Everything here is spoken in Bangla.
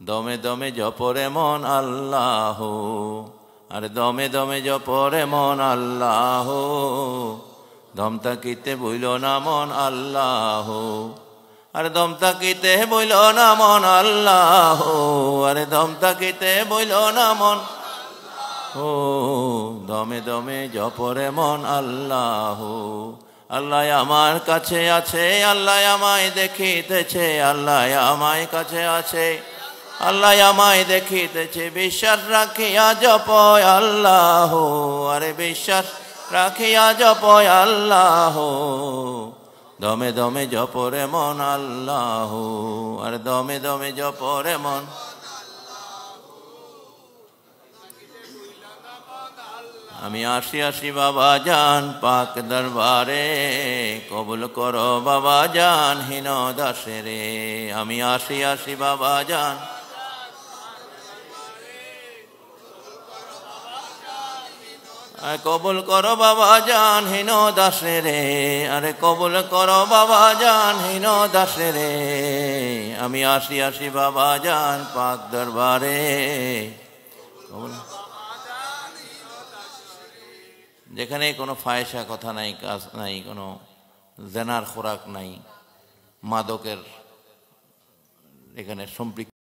দমে দমে জপরে মন আল্লাহ, আরে দমে দমে জপরে মন আল্লাহ, দম তাকিতে বইল না মন আল্লাহ, আরে দম তাকিতে বইল না মন আল্লাহ, আরে দম তাকিতে বইল না মন, ও দমে দমে জপরে মন আল্লাহ। আল্লাহ আমার কাছে আছে, আল্লাহ আমায় দেখিতেছে, আল্লাহ আমায় কাছে আছে, আল্লাহ আমায় দেখিতেছে, বিশ্বাস রাখিয়া জপয় আল্লাহ, আরে বিশ্বাস রাখিয়া জপয় আল্লাহ, দমে দমে জপরে মন আল্লাহ, আরে দমে দমে জপরে মন। আমি আসি আসি বাবা জান পাক দরবারে, কবুল করো বাবা জান হীন দাসেরে। আমি আসি আসি বাবা জান, কবুল করো বাবা জান হীন দাসেরে, আরে কবুল করো বাবা জান হীন দাসেরে। আমি আসি আসি বাবা জান পাক দরবারে, যেখানে কোনো ফায়সা কথা নাই, কাজ নাই, কোনো জেনার খোরাক নাই, মাদকের এখানে সম্পৃক্ত